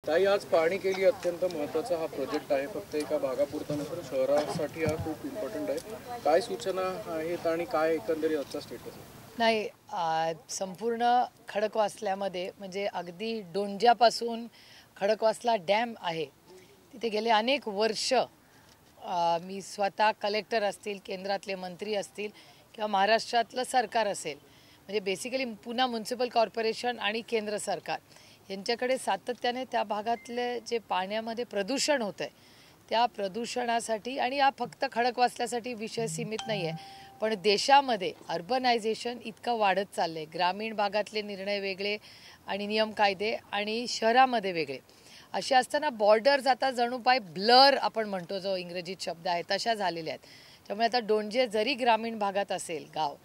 ताई, आज पाहणी केली अत्यंत महत्त्वाचा हा प्रोजेक्ट आहे. फक्त एका भागापुरता नसून शहरासाठी हा खूप इम्पॉर्टंट आहे. काय सूचना आहेत आणि काय एकंदरीत आजचा स्टेटस आहे? नाही, संपूर्ण खडकवासल्यामध्ये म्हणजे अगदी डोंज्यापासून खडकवासला डॅम आहे तिथे गेले अनेक वर्ष मी स्वतः कलेक्टर असतील, केंद्रातले मंत्री असतील किंवा महाराष्ट्रातलं सरकार असेल, म्हणजे बेसिकली पुणे म्युनिसिपल कॉर्पोरेशन आणि केंद्र सरकार यांच्याकडे सातत्याने त्या भागातले जे पाण्यामध्ये प्रदूषण होतं आहे त्या प्रदूषणासाठी, आणि हा फक्त खडकवासल्यासाठी विषय सीमित नाही आहे, पण देशामध्ये अर्बनायझेशन इतकं वाढत चाललं आहे. ग्रामीण भागातले निर्णय वेगळे आणि नियम कायदे आणि शहरामध्ये वेगळे असे असताना बॉर्डर्स आता जणू पाय ब्लर आपण म्हणतो, जो इंग्रजीत शब्द आहे, तशा झालेल्या आहेत. त्यामुळे आता डोंजे जरी ग्रामीण भागात असेल गाव,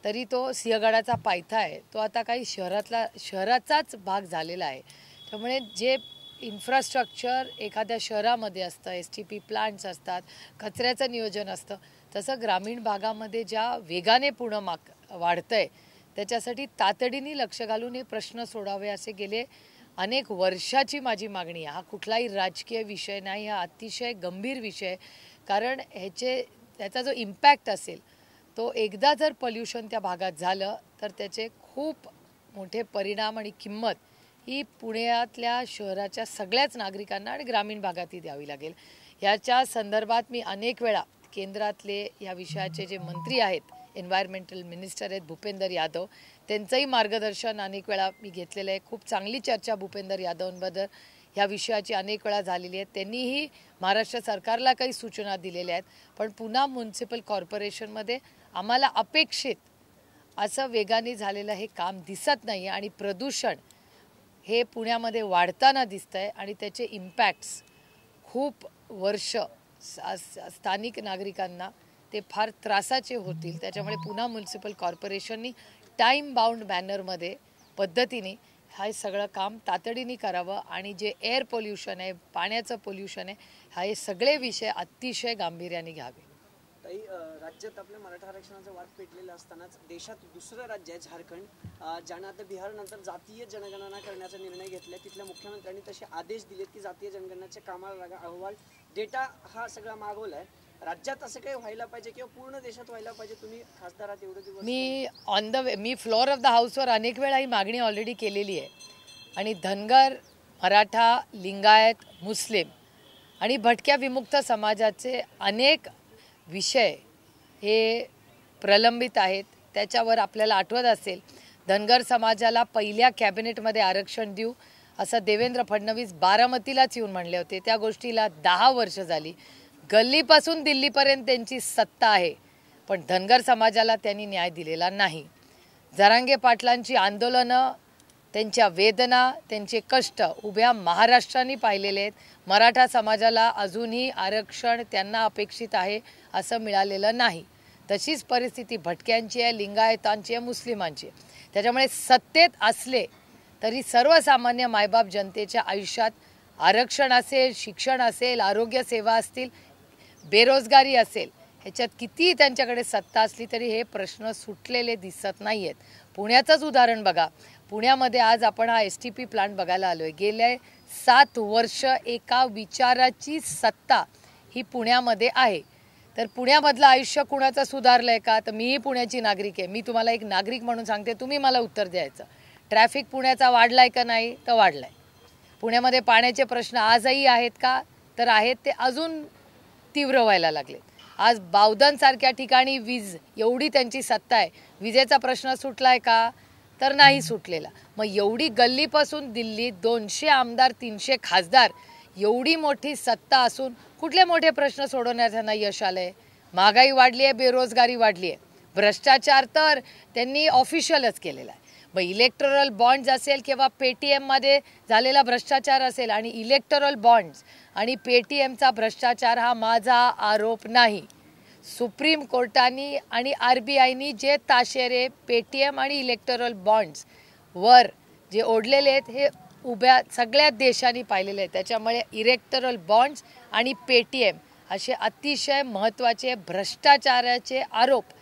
तरी तो सिंहगडाचा पायथा आहे, तो आता काही शहराचाच भाग झालेला आहे. त्यामुळे जे इन्फ्रास्ट्रक्चर एखाद्या शहरामध्ये असतं, STP प्लांट्स असतात, कचऱ्याचं नियोजन असतं, तसं ग्रामीण भागामध्ये ज्या वेगाने पुणे वाढतं आहे त्याच्यासाठी तातडीने लक्ष घालून हे प्रश्न सोडावे असे गेले अनेक वर्षाची माझी मागणी आहे. हा कुठलाही राजकीय विषय नाही, हा अतिशय गंभीर विषय. कारण त्याचा जो इम्पॅक्ट असेल तो एकदा जर पोल्युशन त्या भागात झालं तर त्याचे खूप मोठे परिणाम आणि किंमत ही पुण्यातल्या शहराच्या सगळ्याच नागरिकांना आणि ग्रामीण भागातही द्यावी लागेल. याच्या संदर्भात मी अनेक वेळा केंद्रातले या विषयाचे जे मंत्री आहेत, एन्व्हायरमेंटल मिनिस्टर आहेत भूपेंद्र यादव, त्यांचंही मार्गदर्शन अनेक वेळा मी घेतलेलं आहे. खूप चांगली चर्चा भूपेंद्र यादवांबद्दल ह्या विषयाची अनेक वेळा झालेली आहे. त्यांनीही महाराष्ट्र सरकारला काही सूचना दिलेल्या आहेत. पण पुणे म्युनिसिपल कॉर्पोरेशनमध्ये आम्हाला अपेक्षित असं वेगाने झालेलं हे काम दिसत नाही आणि प्रदूषण हे पुण्यामध्ये वाढताना दिसतं आहे आणि त्याचे इम्पॅक्ट्स खूप वर्ष स्थानिक नागरिकांना ते फार त्रासाचे होतील. त्याच्यामुळे पुणे म्युनिसिपल कॉर्पोरेशननी टाईम बाउंड मॅनरमध्ये पद्धतीने हे सगळं काम तातडीने करावं आणि जे एअर पोल्युशन आहे, पाण्याचं पोल्युशन आहे, हे सगळे विषय अतिशय गांभीर्याने घ्यावे. ताई, राज्यात आपल्या मराठा आरक्षणाचा वाद पेटलेला असतानाच देशात दुसरं राज्य आहे झारखंड, ज्यानं आता बिहारनंतर जातीय जनगणना करण्याचा निर्णय घेतला. तिथल्या मुख्यमंत्र्यांनी तसे आदेश दिलेत की जातीय जनगणनेच्या कामाला लागा, अहवाल डेटा हा सगळा मागवला आहे. राज्यात असं काही व्हायला पाहिजे किंवा पूर्ण देशात व्हायला पाहिजे? तुम्ही खासदारात एवढे दिवस. मी फ्लोअर ऑफ द हाऊसवर अनेक वेळा ही मागणी ऑलरेडी केलेली आहे आणि धनगर, मराठा, लिंगायत, मुस्लिम आणि भटक्या विमुक्त समाजाचे अनेक विषय हे प्रलंबित आहेत. त्याच्यावर आपल्याला आठवत असेल, धनगर समाजाला पहिल्या कॅबिनेटमध्ये आरक्षण देऊ असं देवेंद्र फडणवीस बारामतीलाच येऊन म्हणले होते. त्या गोष्टीला 10 वर्ष झाली. गल्लीपासून दिल्लीपर्यंत त्यांची सत्ता आहे, पण धनगर समाजाला त्यांनी न्याय दिलेला नाही. जरांगे पाटलांची आंदोलनं, त्यांच्या वेदना, त्यांचे कष्ट उभ्या महाराष्ट्राने पाहिलेले आहेत. मराठा समाजाला अजूनही आरक्षण त्यांना अपेक्षित आहे असं मिळालेलं नाही. तशीच परिस्थिती भटक्यांची आहे, लिंगायतांची आहे, मुस्लिमांची आहे. त्याच्यामुळे सत्तेत असले तरी सर्वसामान्य मायबाप जनतेच्या आयुष्यात आरक्षण असेल, शिक्षण असेल, आरोग्य सेवा असतील, बेरोजगारी असेल, ह्याच्यात कितीही त्यांच्याकडे सत्ता असली तरी हे प्रश्न सुटलेले दिसत नाही आहेत. पुण्याचंच उदाहरण बघा. पुण्यामध्ये आज आपण हा STP प्लांट बघायला आलो आहे. गेले 7 वर्ष एका विचाराची सत्ता ही पुण्यामध्ये आहे. तर पुण्यामधलं आयुष्य कुणाचं सुधारलं आहे का? तर मीही पुण्याची नागरिक आहे. मी तुम्हाला एक नागरिक म्हणून सांगते, तुम्ही मला उत्तर द्यायचं. ट्रॅफिक पुण्याचा वाढला आहे का? नाही तर वाढला आहे. पुण्यामध्ये पाण्याचे प्रश्न आजही आहेत का? तर आहेत. ते अजून तीव्र व्हायला लागले. आज बावधनसारख्या ठिकाणी वीज एवढी त्यांची सत्ता आहे, विजेचा प्रश्न सुटला आहे का? तर नाही सुटलेला. मग एवढी गल्लीपासून दिल्ली, 200 आमदार, 300 खासदार, एवढी मोठी सत्ता असून कुठले मोठे प्रश्न सोडवण्यात त्यांना यश आलं आहे? महागाई वाढली आहे, बेरोजगारी वाढली आहे, भ्रष्टाचार तर त्यांनी ऑफिशियलच केलेला आहे. मग इलेक्टोरल बॉन्ड्स असेल किंवा पेटीएममध्ये झालेला भ्रष्टाचार असेल, आणि इलेक्टोरल बॉन्ड्स आणि पेटीएमचा भ्रष्टाचार हा माझा आरोप नाही. सुप्रीम कोर्टाने आणि RBIनी जे ताशेरे पेटीएम आणि इलेक्टोरल बॉन्ड्स वर जे ओढलेले आहेत हे उभ्या सगळ्या देशांनी पाहिलेले आहेत. त्याच्यामुळे इलेक्टोरल बॉन्ड्स आणि पेटीएम असे अतिशय महत्त्वाचे भ्रष्टाचाराचे आरोप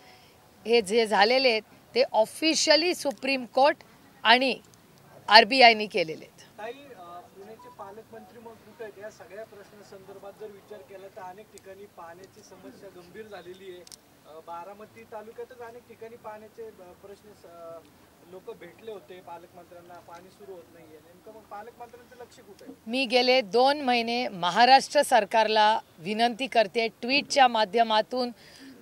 हे जे झालेले आहेत ते ऑफिशियली सुप्रीम कोर्ट आणि RBIनी केलेले आहेत. पालकमंत्री मग कुठे आहेत या सगळ्या प्रश्नासंदर्भात जर विचार केला तर अनेक ठिकाणी पाण्याची समस्या गंभीर झालेली आहे। बारामती तालुक्यातच अनेक ठिकाणी पाण्याचे प्रश्न लोक भेटले होते पालकमंत्र्यांना, पाणी सुरू होत नाहीये। नेमकं मग पालकमंत्र्यांचं लक्ष कुठे आहे? मी गेले 2 महिने महाराष्ट्र सरकारला विनंती करते, ट्विटच्या माध्यमातून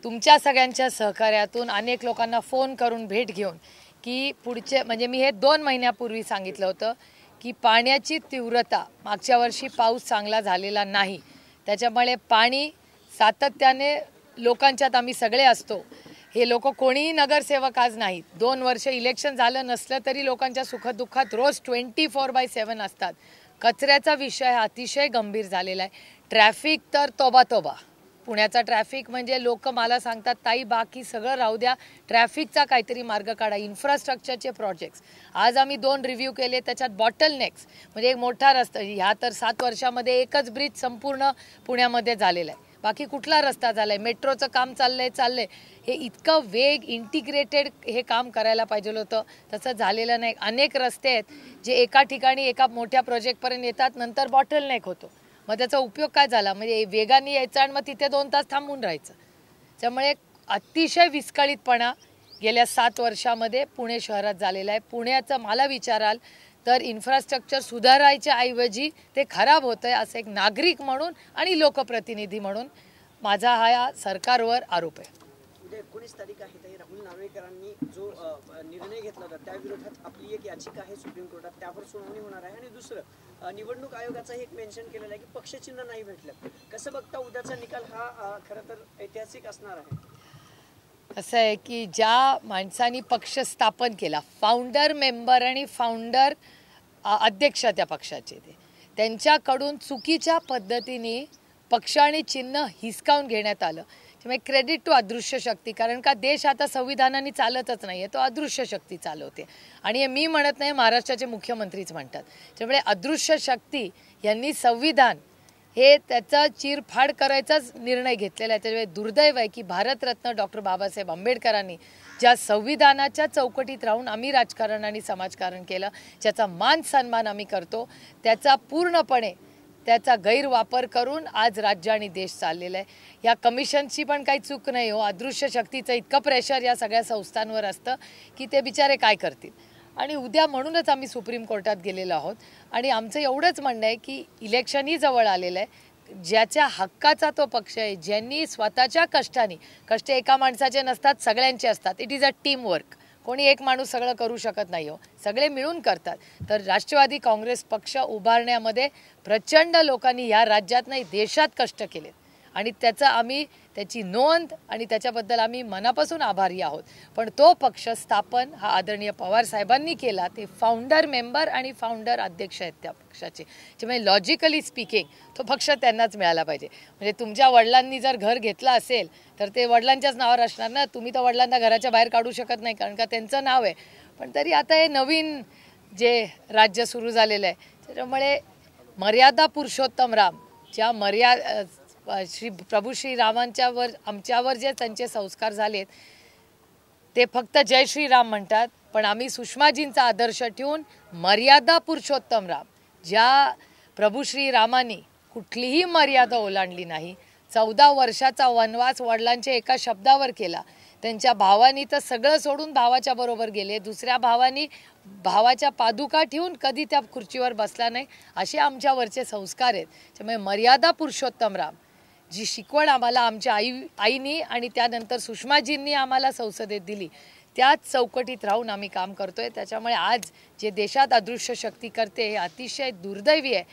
तुमच्या सगळ्यांच्या सहकार्यातून अनेक लोकांना फोन करून भेट घेऊन की पुढचे म्हणजे मी हे 2 महिन्यापूर्वी सांगितलं होतं की पाण्याची तीव्रता मागच्या वर्षी पाऊस चांगला झालेला नाही, त्याच्यामुळे पाणी सातत्याने लोकांच्यात आम्ही सगळे असतो, हे लोक कोणीही नगरसेवक आज नाहीत, 2 वर्ष इलेक्शन झालं नसलं तरी लोकांच्या सुखदुःखात रोज 24/7 असतात। कचऱ्याचा विषय हा अतिशय गंभीर झालेला आहे। ट्रॅफिक तर तोबा तोबा, पुण्याचा ट्रॅफिक म्हणजे लोक मला सांगतात ताई बाकी सगळं राहू द्या, ट्रॅफिकचा काहीतरी मार्ग काढा। इन्फ्रास्ट्रक्चरचे प्रोजेक्ट्स आज आम्ही 2 रिव्ह्यू केले, त्याच्यात बॉटलनेक्स म्हणजे एक मोठा रस्ता, ह्या तर 7 वर्षामध्ये एकच ब्रिज संपूर्ण पुण्यामध्ये झालेला आहे, बाकी कुठला रस्ता झालाय? मेट्रोचं काम चाललंय, हे इतकं वेग इंटिग्रेटेड हे काम करायला पाहिजे होतं, तसं झालेलं नाही। अनेक रस्ते आहेत जे एका ठिकाणी एका मोठ्या प्रोजेक्टपर्यंत येतात, नंतर बॉटलनेक होतो, मग त्याचा उपयोग काय झाला? म्हणजे वेगाने यायचं आणि मग तिथे 2 तास थांबून राहायचं। त्यामुळे अतिशय विस्कळीतपणा गेल्या 7 वर्षामध्ये पुणे शहरात झालेला आहे। पुण्याचं मला विचाराल तर इन्फ्रास्ट्रक्चर सुधारायच्या ऐवजी ते खराब होतंय, असं एक नागरिक म्हणून आणि लोकप्रतिनिधी म्हणून माझा हा सरकारवर आरोप आहे। उद्या 19 तारीख आहे, तर राहुल नार्वेकरांनी जो निर्णय घेतला होता त्याविरोधात आपली एक याचिका आहे सुप्रीम कोर्टात, त्यावर सुनावणी होणार आहे। आणि दुसरं निवडणूक आयोगाचं एक मेन्शन केलेलं आहे की पक्षचिन्ह नाही भेटलं, कसं बघता उद्याचा निकाल हा खरं तर ऐतिहासिक असणार आहे? असं आहे की ज्या माणसांनी पक्ष स्थापन केला, फाउंडर मेंबर आणि फाउंडर अध्यक्ष त्या पक्षाचे, त्यांच्याकडून चुकीच्या पद्धतीने पक्ष आणि चिन्ह हिसकावून घेण्यात आलं, त्यामुळे क्रेडिट टू अदृश्य शक्ती, कारण का देश आता संविधानाने चालतच नाही आहे, तो अदृश्य शक्ती चालवते। आणि हे मी म्हणत नाही, महाराष्ट्राचे मुख्यमंत्रीच म्हणतात। त्यामुळे अदृश्य शक्ती यांनी संविधान हे त्याचा चिरफाड करायचाच निर्णय घेतलेला आहे। त्यामुळे दुर्दैव आहे की भारतरत्न डॉक्टर बाबासाहेब आंबेडकरांनी ज्या संविधानाच्या चौकटीत राहून आम्ही राजकारण आणि समाजकारण केलं, ज्याचा मान सन्मान आम्ही करतो, त्याचा पूर्णपणे त्याचा गैरवापर करून आज राज्य आणि देश चाललेला आहे। या कमिशनची पण काही चूक नाही हो, अदृश्य शक्तीचं इतकं प्रेशर या सगळ्या संस्थांवर असतं की ते बिचारे काय करतील। आणि उद्या म्हणूनच आम्ही सुप्रीम कोर्टात गेलेलो आहोत आणि आमचं एवढंच म्हणणं आहे की इलेक्शनही जवळ आलेलं आहे, ज्याच्या हक्काचा तो पक्ष आहे, ज्यांनी स्वतःच्या कष्टाने, कष्ट एका माणसाचे नसतात, सगळ्यांचे असतात, it is a team work, कोणी एक माणूस सगळं करू शकत नाही हो, सगळे मिळून करतात। तर राष्ट्रवादी काँग्रेस पक्ष उभारण्यामध्ये प्रचंड लोकांनी या राज्यात नाही देशात कष्ट केले आणि त्याची नोंद आणि त्याच्याबद्दल आम्ही मनापासून आभारी आहोत। पण तो पक्ष स्थापन हा आदरणीय पवार साहेबांनी केला, ते फाउंडर मेंबर आणि फाउंडर अध्यक्ष आहेत त्या पक्षाचे, त्यामुळे लॉजिकली स्पीकिंग तो पक्ष त्यांनाच मिळाला पाहिजे। म्हणजे तुमच्या वडिलांनी जर घर घेतलं असेल तर ते वडिलांच्याच नावावर असणार ना, तुम्ही तर वडिलांना घराच्या बाहेर काढू शकत नाही कारण का त्यांचं नाव आहे। पण तरी आता हे नवीन जे राज्य सुरू झालेलं आहे, त्याच्यामुळे मर्यादा पुरुषोत्तम राम ज्या प्रभू श्रीरामांच्यावर आमच्यावर जे त्यांचे संस्कार झालेत ते फक्त जय श्रीराम म्हणतात, पण आम्ही सुषमाजींचा आदर्श ठेवून मर्यादा पुरुषोत्तम राम, ज्या प्रभू श्रीरामांनी कुठलीही मर्यादा ओलांडली नाही, 14 वर्षाचा वनवास वडिलांच्या एका शब्दावर केला, त्यांच्या भावानी तर सगळं सोडून भावाच्या बरोबर गेले, दुसऱ्या भावानी भावाच्या पादुका ठेवून कधी त्या खुर्चीवर बसला नाही, असे आमच्यावरचे संस्कार आहेत। त्यामुळे मर्यादा पुरुषोत्तम राम जी शिकवण आम्हाला आमच्या आईनी आणि त्यानंतर सुषमाजींनी आम्हाला संसदेत दिली, त्याच चौकटीत राहून आम्ही काम करतोय। त्याच्यामुळे आज जे देशात अदृश्य शक्ती करते हे अतिशय दुर्दैवी आहे,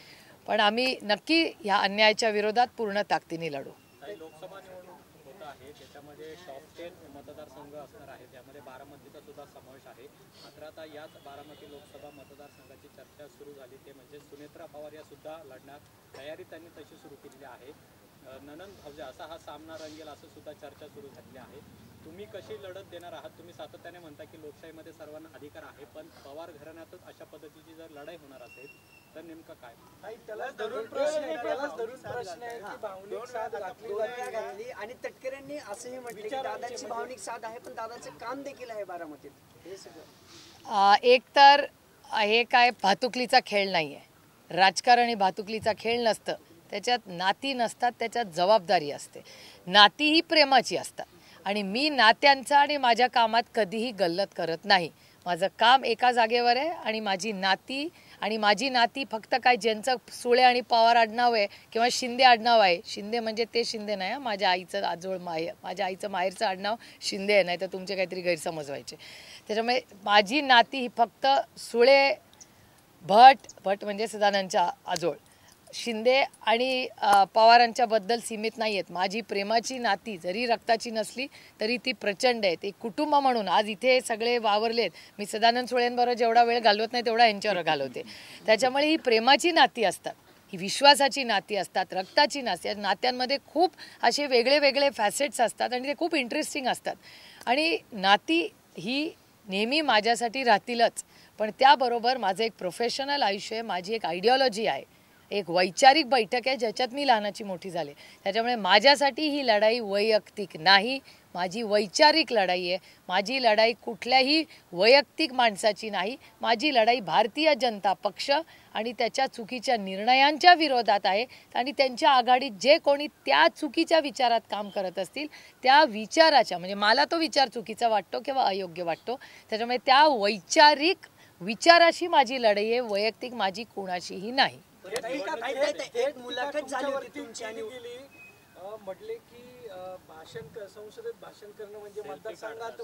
पण आम्ही नक्की ह्या अन्यायाच्या विरोधात पूर्ण ताकदीने लढू। लोकसभा निवडणूक होत आहे, त्याच्यामध्ये टॉप 10 मतदारसंघ असणार आहे, त्यामध्ये बारामतीचा सुद्धा समावेश आहे। मात्र आता याच बारामती लोकसभा मतदारसंघाची चर्चा सुरू झाली, ते म्हणजे सुनेत्रा पवार या सुद्धा लढणार, तयारी त्यांनी तशी सुरू केलेली आहे। ननंद भावजा असा हा सामना रंगेल असं सुद्धा चर्चा सुरू झालेली आहे। तुम्ही कशी लढत देणार आहात? तुम्ही सातत्याने म्हणता की लोकशाहीमध्ये सर्वांना अधिकार आहे, पण पवार घराण्यातच अशा पद्धतीची जर लढाई होणार असेल तर नेमकं काय? त्यालाच धरून प्रश्न आहे की भावनिक साथ घातली आणि तटकरेंनी असंही म्हटलं की दादाची भावनिक साथ आहे, पण दादाचं काम देखील आहे बारामतीत। हे सगळं एक तर हे काय भातुकलीचा खेळ नाही आहे, राजकारण आणि भातुकलीचा खेळ नसतं, त्याच्यात नाती नसतात, त्याच्यात जबाबदारी असते. नाती ही प्रेमाची असतात आणि मी नात्यांचा आणि माझ्या कामात कधीही गल्लत करत नाही. माझं काम एका जागेवर आहे आणि माझी नाती फक्त काय ज्यांचं सुळे आणि पवार आडनाव आहे किंवा शिंदे आडनाव आहे, शिंदे म्हणजे ते शिंदे नाही, माझ्या आईचं माझ्या आईचं माहेरचं आडनाव शिंदे आहे, नाही तर तुमचे काहीतरी गैरसमज व्हायचे. त्याच्यामुळे माझी नाती ही फक्त सुळे, भट म्हणजे सदानंदच्या आजोळ, शिंदे आणि पवारांच्याबद्दल सीमित नाही आहेत. माझी प्रेमाची नाती जरी रक्ताची नसली तरी ती प्रचंड आहे. ते कुटुंब म्हणून आज इथे सगळे वावरलेत. मी सदानंद सुळेंबरोबर जेवढा वेळ घालवत नाही तेवढा यांच्यावर घालवते. त्याच्यामुळे ही प्रेमाची नाती असतात, ही विश्वासाची नाती असतात, रक्ताची नाती. या नात्यांमध्ये खूप असे वेगळे वेगळे फॅसेट्स असतात आणि ते खूप इंटरेस्टिंग असतात. आणि नाती ही नेहमी माझ्यासाठी राहतीलच, पण त्याबरोबर माझं एक प्रोफेशनल आयुष्य आहे, माझी एक आयडिओलॉजी आहे, एक वैचारिक बैठक आहे ज्याच्यात मी लहानाची मोठी झाले. त्याच्यामुळे माझ्यासाठी ही लढाई वैयक्तिक नाही, माझी वैचारिक लढाई आहे. माझी लढाई कुठल्याही वैयक्तिक माणसाची नाही, माझी लढाई भारतीय जनता पक्ष आणि त्याच्या चुकीच्या निर्णयांच्या विरोधात आहे. आणि त्यांच्या आघाडीत जे कोणी त्या चुकीच्या विचारात काम करत असतील त्या विचाराच्या, म्हणजे मला तो विचार चुकीचा वाटतो किंवा अयोग्य वाटतो, त्याच्यामुळे त्या वैचारिक विचाराशी माझी लढाई आहे, वैयक्तिक माझी कुणाशीही नाही. एक मुलाखत झाली होती तुमची आणि म्हटले की संसदेत भाषण करणं म्हणजे मतदारसंघात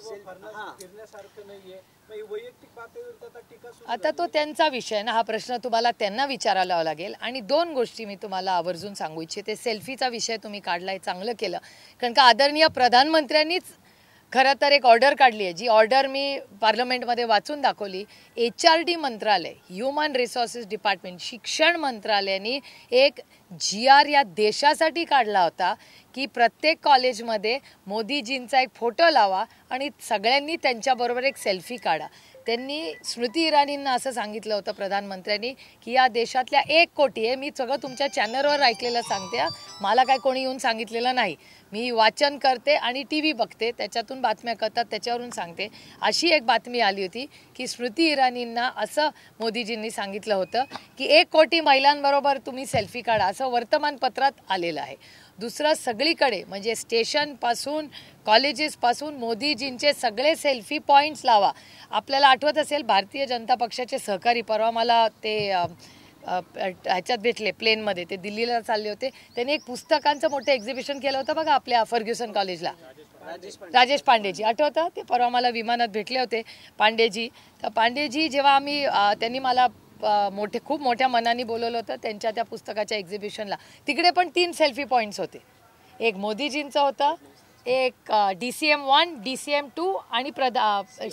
फिरण्यासारखं नाहीये, वैयक्तिक पातळीवर आता टीका सुरू. आता तो त्यांचा विषय ना, हा प्रश्न तुम्हाला त्यांना विचारायला लागेल. आणि दोन गोष्टी मी तुम्हाला आवर्जून सांगू इच्छिते. सेल्फीचा विषय तुम्ही काढलाय, चांगलं केलं, कारण का आदरणीय प्रधानमंत्र्यांनीच खरं तर एक ऑर्डर काढली आहे, जी ऑर्डर मी पार्लमेंटमध्ये वाचून दाखवली. HRD मंत्रालय, ह्युमन रिसोर्सेस डिपार्टमेंट, शिक्षण मंत्रालयाने एक GR या देशासाठी काढला होता की प्रत्येक कॉलेजमध्ये मोदीजींचा एक फोटो लावा आणि सगळ्यांनी त्यांच्याबरोबर एक सेल्फी काढा. त्यांनी स्मृती इराणींना असं सांगितलं होतं प्रधानमंत्र्यांनी की या देशातल्या 1 कोटी आहे, मी सगळं तुमच्या चॅनलवर ऐकलेलं सांगते, मला काय कोणी येऊन सांगितलेलं नाही, मी वाचन करते आणि TV बघते, त्याच्यातून बातम्या करतात, त्याच्यावरून सांगते. अशी एक बातमी आली होती की स्मृती इराणींना असं मोदीजींनी सांगितलं होतं की 1 कोटी महिलांबरोबर तुम्ही सेल्फी काढा, असं वर्तमानपत्रात आलेलं आहे. दुसरं, सगळीकडे म्हणजे स्टेशनपासून कॉलेजेसपासून मोदीजींचे सगळे सेल्फी पॉईंट्स लावा. आपल्याला आठवत असेल भारतीय जनता पक्षाचे सहकारी परवा मला ते ह्याच्यात भेटले प्लेनमध्ये, ते दिल्लीला चालले होते, त्यांनी एक पुस्तकांचं मोठं एक्झिबिशन केलं होतं बघा आपल्या फर्ग्युसन कॉलेजला, राजेश पांडेजी आठवतं, ते परवा मला विमानात भेटले होते पांडेजी. तर पांडेजी जेव्हा त्यांनी मला खूप मोठ्या मनाने बोलवलं होतं त्यांच्या त्या पुस्तकाच्या एक्झिबिशनला, तिकडे पण 3 सेल्फी पॉईंट्स होते. एक मोदीजींचं होतं, एक DCM 1, DCM 2 आणि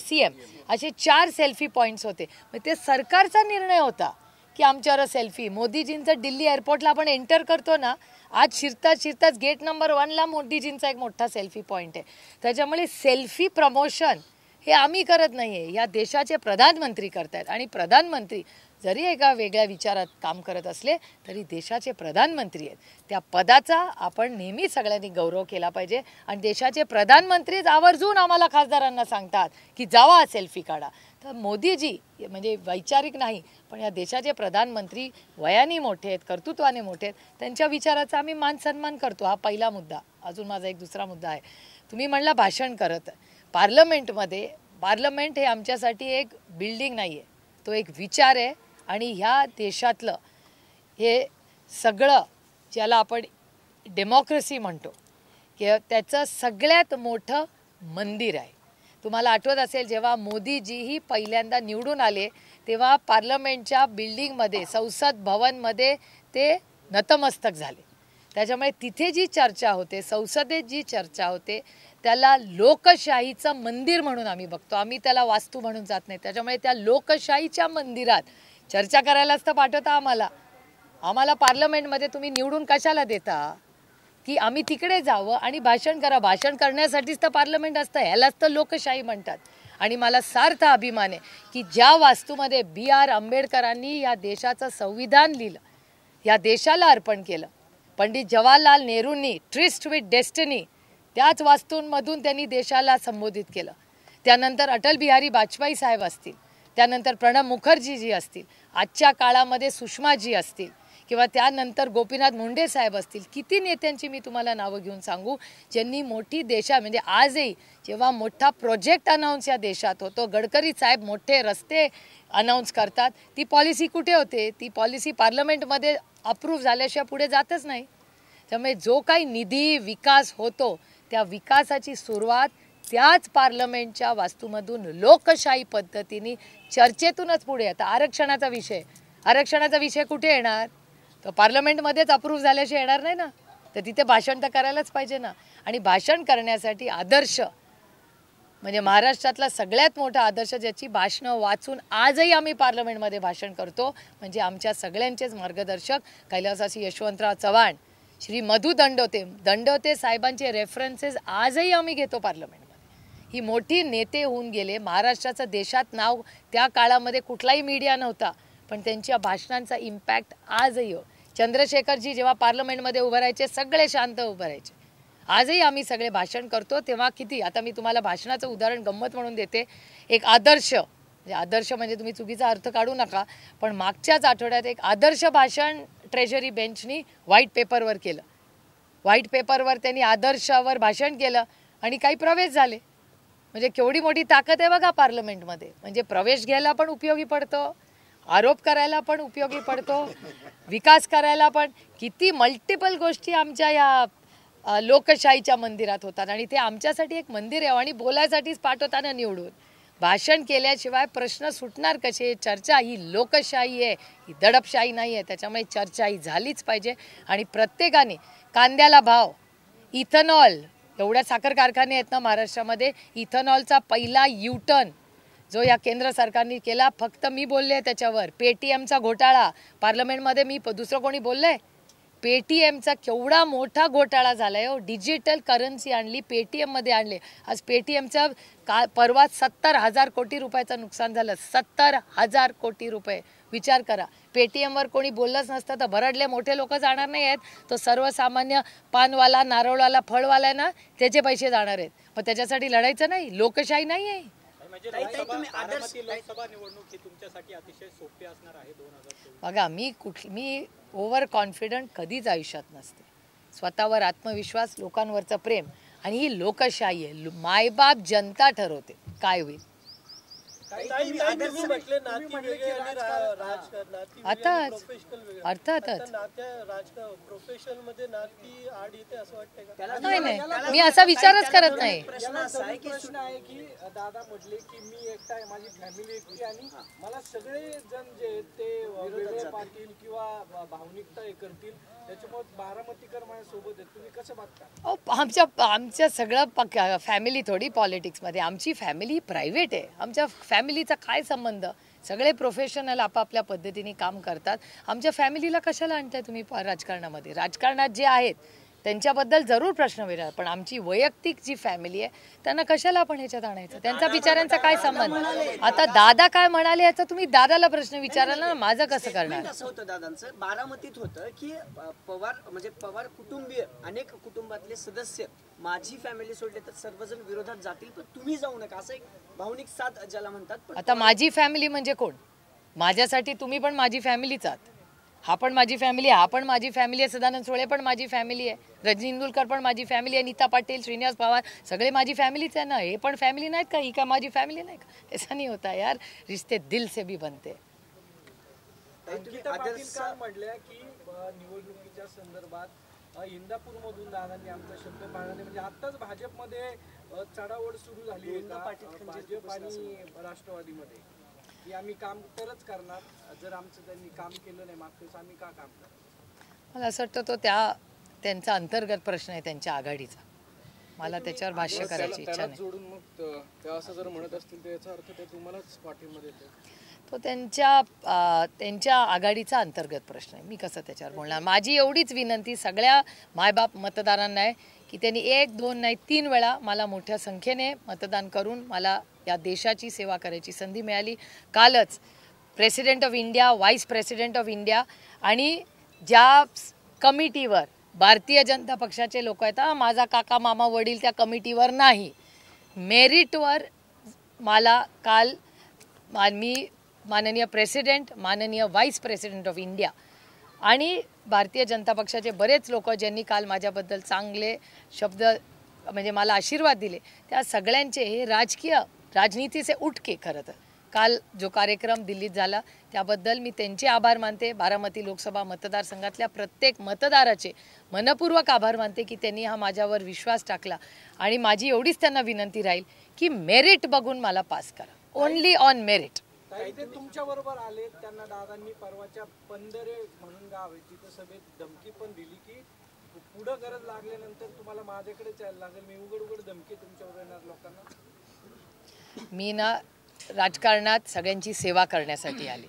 CM, असे 4 सेल्फी पॉईंट्स होते. मग ते सरकारचा निर्णय होता की आमच्यावर सेल्फी. मोदीजींचं दिल्ली एअरपोर्टला आपण एंटर करतो ना, आज शिरताच गेट नंबर 1ला मोदीजींचा एक मोठा सेल्फी पॉईंट आहे. त्याच्यामुळे सेल्फी प्रमोशन हे आम्ही करत नाही आहे, या देशाचे प्रधानमंत्री करतायत. आणि प्रधानमंत्री जरी एका वेगळ्या विचारात काम करत असले तरी देशाचे प्रधानमंत्री आहेत, त्या पदाचा आपण नेहमी सगळ्यांनी गौरव केला पाहिजे. आणि देशाचे प्रधानमंत्रीच आवर्जून आम्हाला खासदारांना सांगतात की जावा सेल्फी काढा. तर मोदीजी म्हणजे वैचारिक नाही, पण या देशाचे प्रधानमंत्री वयाने मोठे आहेत, कर्तृत्वाने मोठे आहेत, त्यांच्या विचाराचा आम्ही मान सन्मान करतो. हा पहिला मुद्दा. अजून माझा एक दुसरा मुद्दा आहे. तुम्ही म्हणला भाषण करत पार्लमेंटमध्ये. पार्लमेंट हे आमच्यासाठी एक बिल्डिंग नाही आहे, तो एक विचार आहे. आणि ह्या देशातलं हे सगळं ज्याला आपण डेमोक्रेसी म्हणतो की त्याचं सगळ्यात मोठं मंदिर आहे. तुम्हाला आठवत असेल जेव्हा मोदीजीही पहिल्यांदा निवडून आले तेव्हा पार्लमेंटच्या बिल्डिंगमध्ये, संसद भवनमध्ये ते नतमस्तक झाले. त्याच्यामुळे तिथे जी चर्चा होते, संसदेत जी चर्चा होते, त्याला लोकशाहीचं मंदिर म्हणून आम्ही बघतो, आम्ही त्याला वास्तू म्हणून जात नाही. त्याच्यामुळे त्या लोकशाहीच्या मंदिरात चर्चा करायलाच तर पाठवता आम्हाला पार्लमेंटमध्ये तुम्ही निवडून कशाला देता की आम्ही तिकडे जावं आणि भाषण करा. भाषण करण्यासाठीच तर पार्लमेंट असतं, ह्यालाच तर लोकशाही म्हणतात. आणि मला सार्थ अभिमान आहे की ज्या वास्तूमध्ये BR आंबेडकरांनी या देशाचं संविधान लिहिलं, या देशाला अर्पण केलं, पंडित जवाहरलाल नेहरूंनी ट्रिस्ट विथ डेस्टिनी, त्याच वास्तूंमधून त्यांनी देशाला संबोधित केलं. त्यानंतर अटल बिहारी वाजपेयी साहेब असतील, त्यानंतर प्रणब मुखर्जी जी असतील, आजच्या काळामध्ये सुषमाजी असतील, किंवा त्यानंतर गोपीनाथ मुंडे साहेब असतील, किती नेत्यांची मी तुम्हाला नावं घेऊन सांगू ज्यांनी मोठी म्हणजे आजही जेव्हा मोठा प्रोजेक्ट अनाऊन्स या देशात होतो, गडकरी साहेब मोठे रस्ते अनाऊन्स करतात, ती पॉलिसी कुठे होते? ती पॉलिसी पार्लमेंटमध्ये अप्रूव्ह झाल्याशिवाय पुढे जातच नाही. त्यामुळे जो काही निधी विकास होतो त्या विकासाची सुरुवात त्याच पार्लमेंटच्या वास्तूमधून लोकशाही पद्धतीने चर्चेतूनच पुढे येतं. आरक्षणाचा विषय कुठे येणार? तो पार्लमेंटमध्येच अप्रूव्ह झाल्याशिवाय येणार नाही ना. तर तिथे भाषण तर करायलाच पाहिजे ना. आणि भाषण करण्यासाठी आदर्श म्हणजे महाराष्ट्रातला सगळ्यात मोठा आदर्श ज्याची भाषणं वाचून आजही आम्ही पार्लमेंटमध्ये भाषण करतो म्हणजे आमच्या सगळ्यांचेच मार्गदर्शक कैलासवासी यशवंतराव चव्हाण, श्री मधु दंडोते साहेबांचे रेफरन्सेस आजही आम्ही घेतो पार्लमेंटमध्ये. ही मोठी नेते होऊन गेले. महाराष्ट्राचं देशात नाव त्या काळामध्ये कुठलाही मीडिया नव्हता, पण त्यांच्या भाषणांचा इम्पॅक्ट आजही हो. चंद्रशेखरजी जेव्हा पार्लमेंटमध्ये उभं राहायचे सगळे शांत उभं राहायचे. आजही आम्ही सगळे भाषण करतो तेव्हा किती. आता मी तुम्हाला भाषणाचं उदाहरण गंमत म्हणून देते. एक आदर्श म्हणजे तुम्ही चुकीचा अर्थ काढू नका, पण मागच्याच आठवड्यात एक आदर्श भाषण ट्रेजरी बेंचनी व्हाईट पेपरवर केलं. व्हाईट पेपरवर त्यांनी आदर्शावर भाषण केलं आणि काही प्रवेश झाले. म्हणजे केवढी मोठी ताकद आहे बघा पार्लमेंटमध्ये. म्हणजे प्रवेश घ्यायला पण उपयोगी पडतो, आरोप करायला पण उपयोगी पडतो, विकास करायला पण. किती मल्टिपल गोष्टी आमच्या या लोकशाहीच्या मंदिरात होतात आणि ते आमच्यासाठी एक मंदिर आहे आणि बोलायसाठीच पाठवताना निवडून. भाषण केल्याशिवाय प्रश्न सुटणार कसे? चर्चा ही लोकशाही आहे, ही दडपशाही नाही आहे. त्याच्यामुळे चर्चा ही झालीच पाहिजे. आणि प्रत्येकाने कांद्याला भाव, इथेनॉल, एवढ्या साखर कारखाने आहेत ना महाराष्ट्रामध्ये, इथेनॉलचा पहिला U-टर्न जो या केंद्र सरकारने केला, फक्त मी बोलले त्याच्यावर. पेटीएमचा घोटाळा पार्लमेंटमध्ये मी दुसरं कोणी बोललंय? पेटीएमचा केवढा मोठा घोटाळा झालाय हो. डिजिटल करन्सी आणली, पेटीएममध्ये आणले. आज पेटीएमचा परवा 70,000 कोटी रुपयाचं नुकसान झालं. 70,000 कोटी रुपये. विचार करा. पेटीएमवर कोणी बोललंच नसतं तर भरडले मोठे लोक जाणार नाही आहेत, तो सर्वसामान्य पानवाला, नारळवाला, फळवाला ना त्याचे पैसे जाणार आहेत. मग त्याच्यासाठी लढायचं नाही? लोकशाही नाही आहे. लोकसभा निवडणूक ही तुमच्यासाठी अतिशय सोपी असणार आहे 2024. बघा, मी ओव्हर कॉन्फिडंट कधीच आयुष्यात नसते. स्वतःवर आत्मविश्वास, लोकांवरचं प्रेम आणि ही लोकशाही आहे. मायबाप जनता ठरवते काय होईल. नाही, मी असा विचारच करत नाही. प्रश्न आहे की दादा म्हटले की मी एकटा आहे, माझी फॅमिली एकटी आणि मला सगळे जण जे ते वेगळे पाटील किंवा भावनिकता हे करतील, त्याच्यामुळे बारामतीकर माझ्यासोबत आहेत. तुम्ही कसं बघता? आमच्या सगळं फॅमिली थोडी पॉलिटिक्समध्ये. आमची फॅमिली प्रायव्हेट आहे. आमच्या फॅमिलीचा काय संबंध? सगळे प्रोफेशनल आपापल्या पद्धतीने काम करतात. आमच्या फॅमिलीला कशाला आणताय तुम्ही राजकारणामध्ये? राजकारणात जे आहेत त्यांच्याबद्दल जरूर प्रश्न विचारा, पण आमची वैयक्तिक जी फॅमिली आहे त्यांना कशाला आपण ह्याच्यात आणायचं? त्यांचा बिचाऱ्यांचा काय संबंध? आता दादा काय म्हणाले याचा तुम्ही दादाला प्रश्न विचारायला ना, माझं कसं करणार? असं होतं दादांचं बारामतीत होतं की पवार कुटुंबीय अनेक कुटुंबातले सदस्य माझी फॅमिली सोडले तर सर्वजण विरोधात जातील, पण तुम्ही जाऊ नका, असं एक भावनिक साथ ज्याला म्हणतात. आता माझी फॅमिली म्हणजे कोण? माझ्यासाठी तुम्ही पण माझी फॅमिलीच आहात. हा पण माझी फॅमिली आहे, हा पण माझी फॅमिली आहे, सदानंद सोळे पण माझी फॅमिली आहे, रजनी इंदुलकर पण माझी फॅमिली आहे, नीता पाटील, श्रीनिवास पवार सगळे माझी फॅमिलीच आहे ना. हे पण फॅमिली नाहीत का? ही का माझी फॅमिली नाही का? ऐसा नहीं होता यार, रिश्ते दिल से भी बनते. अंकिता पाटील काल म्हटल्या की निवडणुकीच्या संदर्भात इंदापूरमधून दादांनी आमचा शब्द पाळला नाही. म्हणजे आताच भाजपमध्ये चढाओढ सुरू झाली आहे भाजप आणि राष्ट्रवादीमध्ये की आम्ही काम तरच करणार, जर आमचं त्यांनी काम केलं नाही मागचं आम्ही का काम करणार? मला असं वाटतं तो त्यांचा अंतर्गत प्रश्न आहे त्यांच्या आघाडीचा. मला त्याच्यावर भाष्य करायची इच्छा नाही. जोडून मग ते असं जर म्हणत असतील तर याचा अर्थ ते तुम्हालाच पाठिंबा देते. तो त्यांच्या आघाडीचा अंतर्गत प्रश्न आहे. मी कसं त्याच्यावर बोलणार? माझी एवढीच विनंती सगळ्या मायबाप मतदारांना आहे की त्यांनी 1, 2 नाही 3 वेळा मला मोठ्या संख्येने मतदान करून मला या देशाची सेवा करायची संधी मिळाली. कालच president of India, vice president of India आणि ज्या कमिटीवर भारतीय जनता पक्षाचे लोक आहेत, माझा काका मामा वडील त्या कमिटीवर नाही, मेरिटवर मला काल मी माननीय प्रेसिडेंट, माननीय व्हाईस प्रेसिडेंट ऑफ इंडिया आणि भारतीय जनता पक्षाचे बरेच लोक ज्यांनी काल माझ्याबद्दल चांगले शब्द म्हणजे मला आशीर्वाद दिले, त्या सगळ्यांचे हे राजनीतीचे उठके खरं तर काल जो कार्यक्रम दिल्लीत झाला त्याबद्दल मी त्यांचे आभार मानते. बारामती लोकसभा मतदारसंघातल्या प्रत्येक मतदाराचे मनपूर्वक आभार मानते की त्यांनी हा माझ्यावर विश्वास टाकला आणि माझी एवढीच त्यांना विनंती राहील की मेरिट बघून मला पास करा, ओनली ऑन मेरिट. ताई, ते तुमच्या बरोबर आले, त्यांना दादांनी परवाच्या पंधरे म्हणून गाव आहे तिथं सभेत धमकी पण दिली की पुढं गरज लागल्यानंतर तुम्हाला माझ्याकडेच यायला लागेल, मी उघड धमकी तुमच्यावर येणार लोकांना. मी ना राजकारणात सगळ्यांची सेवा करण्यासाठी आले.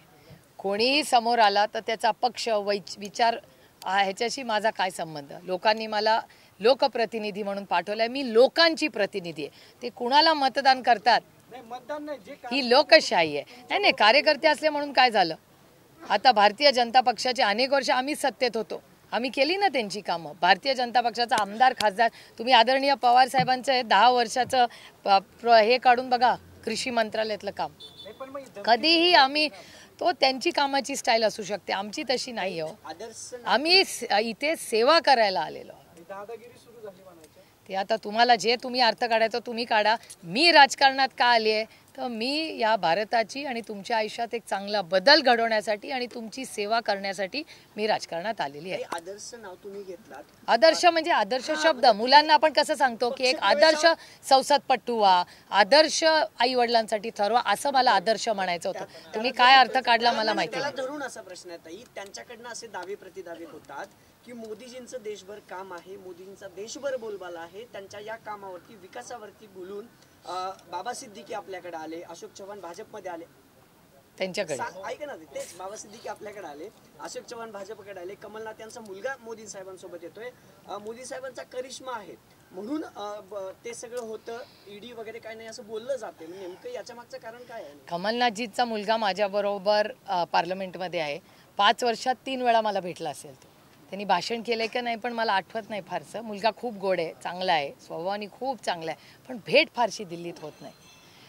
कोणीही समोर आला तर त्याचा पक्ष विचार ह्याच्याशी माझा काय संबंध. लोकांनी मला लोकप्रतिनिधी म्हणून पाठवलंय. मी लोकांची प्रतिनिधी आहे. ते कुणाला मतदान करतात ही लोकशाही आहे. नाही कार्यकर्ते असले म्हणून काय झालं. आता भारतीय जनता पक्षाचे अनेक वर्ष आम्ही सत्तेत होतो, आम्ही केली ना त्यांची कामं. भारतीय जनता पक्षाचा आमदार खासदार तुम्ही आदरणीय पवार साहेबांचं 10 वर्षाचं हे काढून बघा कृषी मंत्रालयातलं काम. कधीही आम्ही तो त्यांची कामाची स्टाईल असू शकते, आमची तशी नाही हो. आम्ही इथे सेवा करायला आलेलो. दादागिरी सुरू झाली म्हणायचं. ते आता तुम्हाला जे तुम्ही अर्थ काढायचा तुम्ही काढा. मी राजकारणात का आली आहे तर मी या भारताची आणि तुमच्या आयुष्यात एक चांगला बदल घडवण्यासाठी आणि तुमची सेवा करण्यासाठी मी राजकारणात आलेली आहे. आदर्श नाव तुम्ही घेतलात. आदर्श म्हणजे आदर्श शब्द मुलांना आपण कसं सांगतो की एक आदर्श संसदपटू व्हा, आदर्श आई वडिलांसाठी ठरवा, असं मला आदर्श म्हणायचं होतं. तुम्ही काय अर्थ काढला मला माहिती नाही. धरून असा प्रश्न आहे ताई, त्यांच्याकडनं असे दावे प्रतिदावे होतात की मोदीजींचं देशभर काम आहे, मोदीजींचा देशभर बोलबाला आहे, त्यांच्या या कामावरती विकासावरती बोलून बाबा सिद्दीकी आपल्याकडे आले, अशोक चव्हाण भाजपमध्ये आले त्यांच्याकडे. ऐका ना, तेच बाबा सिद्दीकी आपल्याकडे आले, अशोक चव्हाण भाजपकडे आले, कमलनाथ यांचा मुलगा मोदी साहेबांसोबत येतोय. मोदी साहेबांचा करिश्मा आहे म्हणून ते सगळं होतं. ईडी वगैरे काय नाही असं बोललं जाते. नेमकं याच्या मागचं कारण काय आहे. कमलनाथजीचा मुलगा माझ्याबरोबर पार्लमेंटमध्ये आहे. 5 वर्षात 3 वेळा मला भेटला असेल. तो त्यांनी भाषण केलंय का नाही पण मला आठवत नाही फारसं. मुलगा खूप गोड आहे, चांगला आहे, स्वभावाने खूप चांगला आहे, पण भेट फारशी दिल्लीत होत नाही.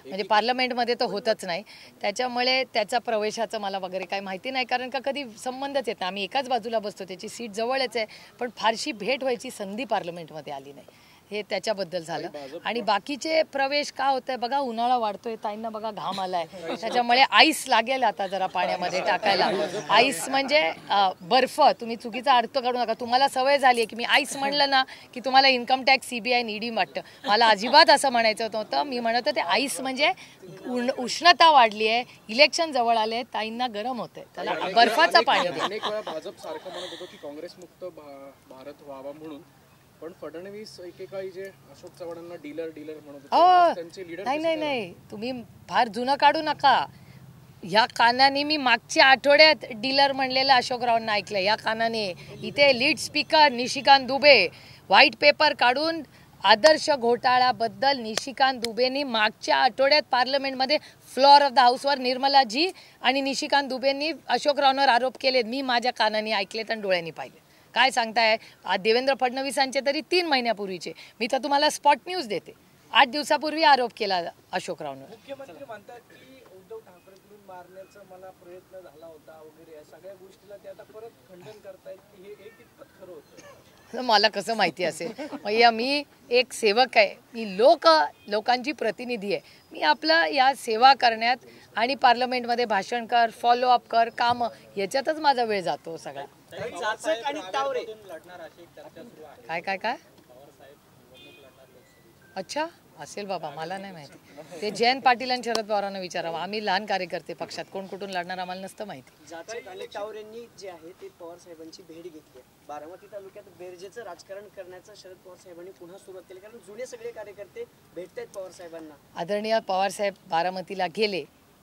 म्हणजे पार्लमेंटमध्ये तर होतच नाही. त्याच्यामुळे त्याचा प्रवेशाचं मला वगैरे काही माहिती नाही, कारण का कधी संबंधच येत नाही. आम्ही एकाच बाजूला बसतो, त्याची सीट जवळच आहे, पण फारशी भेट व्हायची संधी पार्लमेंटमध्ये आली नाही. हे त्याच्याबद्दल झालं. आणि बाकीचे प्रवेश का होत आहे बघा, उन्हाळा वाढतोय, ताईंना बघा घाम आलाय, त्याच्यामुळे आईस लागेल आता जरा पाण्यामध्ये टाकायला. आईस म्हणजे बर्फ. तुम्ही चुकीचा अर्थ काढू नका. तुम्हाला सवय झाली आहे की मी आईस म्हणलं ना की तुम्हाला इन्कम टॅक्स, CBI, ईडी वाटतं. मला अजिबात असं म्हणायचं नव्हतं. मी म्हणत होते आईस म्हणजे उष्णता वाढली आहे, इलेक्शन जवळ आले, ताईंना गरम होतंय, त्याला बर्फाचा पाणी द्या. अनेक वेळा भाजप सारखं म्हणत होतं की काँग्रेस मुक्त भारत व्हावा म्हणून, पण फडणवीस एकेकाळी जे अशोक चव्हाणांना डीलर म्हणत होते, त्यांचे लीडर. नाही तुम्ही फार जुनं काढू नका. ह्या कानाने मी मागच्या आठवड्यात डीलर म्हणलेलं अशोकरावांना ऐकलं. या कानाने इथे lead speaker Nishikant Dubey white paper काढून आदर्श घोटाळ्याबद्दल निशिकांत दुबेंनी मागच्या आठवड्यात पार्लमेंटमध्ये फ्लोअर ऑफ द हाऊसवर निर्मलाजी आणि निशिकांत दुबेंनी अशोकरावांवर आरोप केलेत. मी माझ्या कानाने ऐकलेत आणि डोळ्यांनी पाहिले. काय सांगताय. देवेंद्र फडणवीसांचे तरी 3 महिन्यापूर्वीचे. मी तर तुम्हाला स्पॉट न्यूज देते. 8 दिवसापूर्वी आरोप केला अशोकरावांवर. मुख्यमंत्री म्हणतात की उद्धव ठाकरेंकडून मारण्याचा मला प्रयत्न झाला होता वगैरे, या सगळ्या गोष्टीला ते आता परत खंडन करतायत की हे कितपत खरं होतं. मला कसं माहिती असेल. मी एक सेवक आहे, मी लोकांची प्रतिनिधी आहे. मी आपलं या सेवा करण्यात आणि पार्लमेंटमध्ये भाषण कर, फॉलोअप कर, काम, याच्यातच माझा वेळ जातो सगळा. काय अच्छा असेल बाबा, मला नाही माहिती. ते जयंत पाटील आणि शरद पवारांना विचारावं. आम्ही लहान कार्यकर्ते पक्षात, कोण कुठून लढणार आम्हाला नसतं माहिती. जाचक आणि टावरेंनी जे आहे ते पवार साहेबांची भेट घेतली. बारामती तालुक्यात बेरजेचं राजकारण करण्याचं शरद पवार साहेबांनी पुन्हा सुरुवात केली, कारण जुने सगळे कार्यकर्ते भेटतायत पवार साहेबांना. आदरणीय पवार साहेब बारामतीला गेले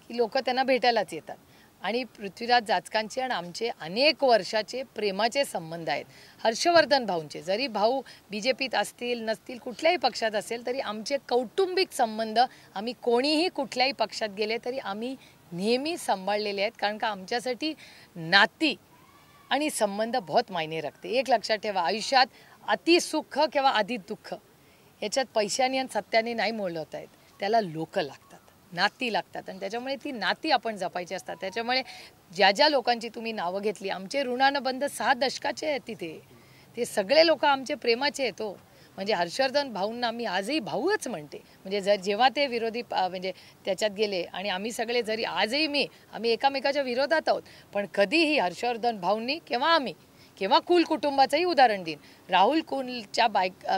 की लोक त्यांना भेटायलाच येतात. आणि पृथ्वीराज जाचकांचे आणि आमचे अनेक वर्षाचे प्रेमाचे संबंध आहेत. हर्षवर्धन भाऊंचे, जरी भाऊ BJPत असतील नसतील, कुठल्याही पक्षात असेल तरी आमचे कौटुंबिक संबंध आम्ही कोणीही कुठल्याही पक्षात गेले तरी आम्ही नेहमी सांभाळलेले आहेत. कारण का आमच्यासाठी नाती आणि संबंध बहुत मायने रखते. एक लक्षात ठेवा, आयुष्यात अति सुख किंवा अधिक दुःख याच्यात पैशाने आणि सत्याने नाही मोलवता येत, त्याला लोक लागतात. नाती लागतात आणि त्याच्यामुळे ती नाती आपण जपायची असतात. त्याच्यामुळे ज्या ज्या लोकांची तुम्ही नावं घेतली, आमचे ऋणानुबंध 6 दशकाचे आहेत तिथे. ते सगळे लोक आमचे प्रेमाचे आहेत हो. म्हणजे हर्षवर्धन भाऊंना मी आजही भाऊच म्हणते. म्हणजे जेव्हा ते विरोधी म्हणजे त्याच्यात गेले आणि आम्ही सगळे जरी आजही आम्ही एकामेकाच्या विरोधात आहोत, पण कधीही हर्षवर्धन भाऊंनी किंवा कुल कुटुंबाचंही उदाहरण देईन. राहुल कुलच्या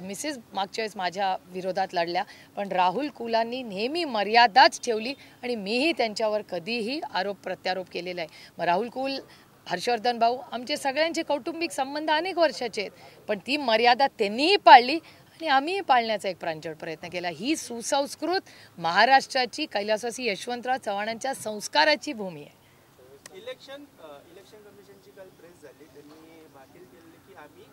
मिसेस मागच्या वेळेस माझ्या विरोधात लढल्या, पण राहुल कुलांनी नेहमी मर्यादाच ठेवली आणि मीही त्यांच्यावर कधीही आरोप प्रत्यारोप केलेला आहे. मग राहुल कुल, हर्षवर्धन भाऊ आमचे सगळ्यांचे कौटुंबिक संबंध अनेक वर्षाचे आहेत, पण ती मर्यादा त्यांनीही पाळली आणि आम्हीही पाळण्याचा एक प्रांजळ प्रयत्न केला. ही सुसंस्कृत महाराष्ट्राची कैलासवासी यशवंतराव चव्हाणांच्या संस्काराची भूमी आहे. इलेक्शन कमिशनची काल प्रेस झाली. त्यांनी भाकील केले की आम्ही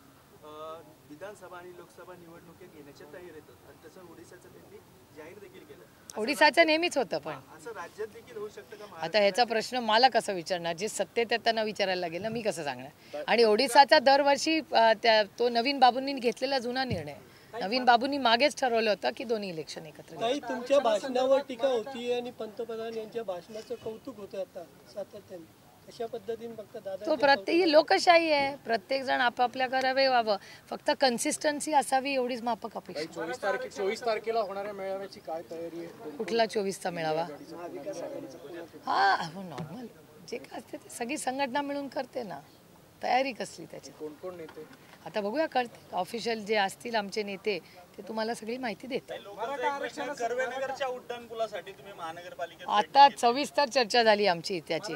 विधानसभा आणि लोकसभा निवडणुकी घेण्याच्या तयारीत आहोत आणि तसं ओडिशाचं त्यांनी जाहीर देखील केलं. ओडिशाचं नेहमीच होतं, पण असं राज्यात देखील होऊ शकतं का? आता ह्याचा प्रश्न मला कसं विचारणार? जे सत्तेत त्यांना विचारायला लागेल ना, मी कसं सांगणार? आणि ओडिशाचा दरवर्षी तो नवीन बाबूंनी घेतलेला जुना निर्णय. नवीन बाबूंनी मागेच ठरवलं होतं की दोन्ही इलेक्शन एकत्र. काही तुमच्या भाषणावर टीका होती आणि पंतप्रधान यांच्या भाषणाचं कौतुक होतं आता सातत्याने. अशा पद्धतीने फक्त दादा तो प्रत्येक लोकशाही आहे, प्रत्येक जण आपापल्या करावे व्हावं, फक्त कन्सिस्टन्सी असावी एवढीच माफक अपेक्षा. 24 तारखेला होणाऱ्या मेळाव्याची काय तयारी आहे? कुठला 24चा मेळावा? हा नॉर्मल जे काय असते ते सगळी संघटना मिळून करते ना. तयारी कसली त्याची? कोण कोण नेते? आता बघूया, कळते. ऑफिशियल जे असतील आमचे नेते ते तुम्हाला सगळी माहिती देतात. कर्वेनगरच्या उड्डाणपुलासाठी तुम्ही महानगरपालिकेत आता सविस्तर चर्चा झाली आमची त्याची.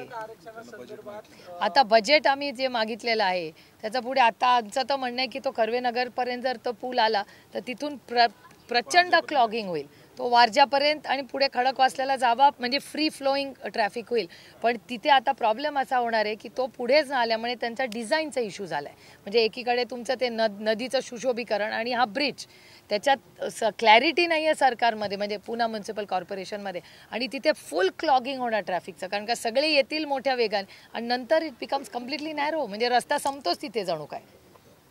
आता बजेट आम्ही जे मागितलेलं आहे त्याचा पुढे आता आमचं तर म्हणणं आहे की तो कर्वेनगरपर्यंत जर तो पूल आला तर तिथून प्रचंड क्लॉगिंग होईल. तो वारजापर्यंत आणि पुढे खडकवासल्याला जावा, म्हणजे फ्री फ्लोईंग ट्रॅफिक होईल. पण तिथे आता प्रॉब्लेम असा होणार आहे की तो पुढेच न आल्यामुळे त्यांचा डिझाईनचा इश्यू झाला आहे. म्हणजे एकीकडे तुमचं ते नदीचं सुशोभीकरण आणि हा ब्रिज, त्याच्यात क्लॅरिटी नाही आहे सरकारमध्ये, म्हणजे पुणे म्युन्सिपल कॉर्पोरेशनमध्ये, आणि तिथे फुल क्लॉगिंग होणार ट्रॅफिकचं. कारण का सगळे येतील मोठ्या वेगाने आणि नंतर इट बिकम्स कम्प्लिटली नॅरो, म्हणजे रस्ता संपतोच तिथे जणू काय.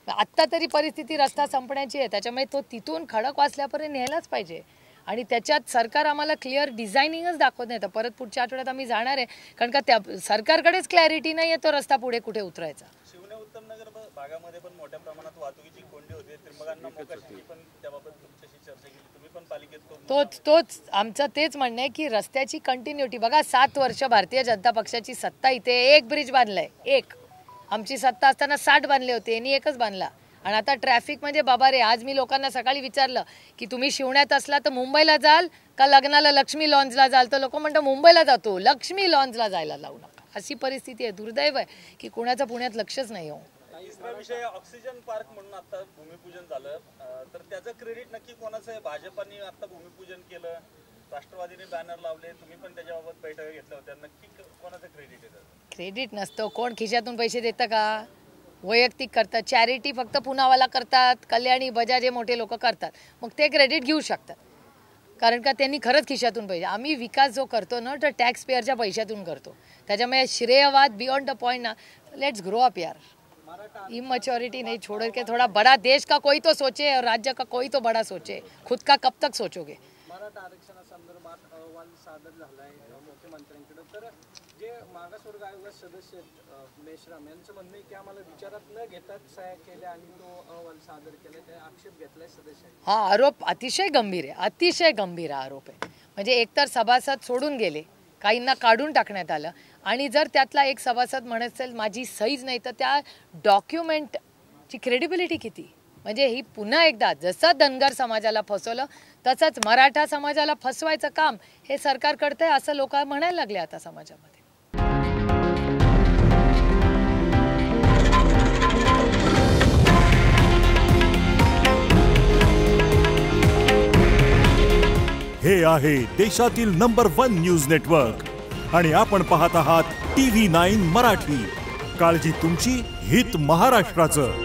आत्ता तरी परिस्थिती रस्ता संपण्याची आहे, त्याच्यामुळे तो तिथून खडकवासल्यापर्यंत न्यायलाच पाहिजे. आणि त्याच्यात सरकार आम्हाला क्लिअर डिझायनिंगच दाखवत नाही. तर परत पुढच्या आठवड्यात आम्ही जाणार आहे, कारण का त्या सरकारकडेच क्लॅरिटी नाही आहे तो रस्ता पुढे कुठे उतरायचा. शिवने उत्तमनगर भागामध्ये पण मोठ्या प्रमाणात वाहतुकीची कोंडी होते. त्रिंबकांना मोकाशी पण त्याबाबत तुमच्याशी चर्चा केली. तुम्ही पण पालिकेत तोच आमचं तेच म्हणणं आहे की रस्त्याची कंटिन्युटी बघा. 7 वर्ष भारतीय जनता पक्षाची सत्ता इथे, एक ब्रिज बांधलाय, एक. आमची सत्ता असताना 60 बांधले होते, यांनी एकच बांधला. आणि आता ट्रॅफिक म्हणजे बाबा रे, आज मी लोकांना सकाळी विचारलं की तुम्ही शिवण्यात असला तर मुंबईला जाल का लग्नाला लक्ष्मी लॉन्जला जाल, तर लोक म्हणतात मुंबईला जातो, लक्ष्मी लॉन्जला जायला लावू नका. अशी परिस्थिती आहे. दुर्दैव आहे की कोणाचं पुण्यात लक्षच नाही हो. तिसरा विषय ऑक्सिजन पार्क म्हणून आता भूमिपूजन झालं, तर त्याचं क्रेडिट नक्की कोणाचं आहे? भाजपाने आता भूमिपूजन केलं, राष्ट्रवादीने बॅनर लावले, तुम्ही पण त्याच्याबाबत बैठक घेतल्या होत्या, नक्की कोणाचं क्रेडिट आहे? क्रेडिट नसतं. कोण खिशातून पैसे देतं का? वैयक्तिक करतात. चॅरिटी फक्त पुनावाला करतात, कल्याणी बजाज हे मोठे लोक करतात, मग ते क्रेडिट घेऊ शकतात, कारण का त्यांनी खरंच खिशातून पैसे. आम्ही विकास जो करतो ना तो टॅक्स पेअरच्या पैशातून करतो. त्याच्यामुळे श्रेयवाद बियॉन्ड द पॉइंट ना. लेट्स ग्रो अप यार. इमैच्योरिटी नहीं छोड़ के थोड़ा बड़ा देश का कोई तो सोचे और राज्य का कोई तो बड़ा सोचे. खुद का कब तक सोचोगे? मराठा आरक्षणासंदर्भात अहवाल सादर झालाय मुख्यमंत्र्यांकडे. तर जे मागासवर्ग आयोग सदस्य मेश्राम यांचं म्हणणं आहे की आम्हाला विचारात न घेताच सह्या केल्या आणि तो अहवाल सादर केला, ते आक्षेप घेतलाय सदस्य. हा आरोप अतिशय गंभीर आहे, अतिशय गंभीर आरोप आहे. म्हणजे एकतर सभासद सोडून गेले, काहींना काढून टाकण्यात आलं, आणि जर त्यातला एक सभासद म्हणत असेल माझी सहीच नाही, तर त्या डॉक्युमेंटची क्रेडिबिलिटी किती? म्हणजे ही पुन्हा एकदा जसं धनगर समाजाला फसवलं तसंच मराठा समाजाला फसवायचं काम हे सरकार करतंय असं लोक म्हणायला लागले आता समाजामध्ये. हे आहे देशातील नंबर 1 न्यूज नेटवर्क आणि आपण पाहत आहात TV9 मराठी. काळजी तुमची, हित महाराष्ट्राचं.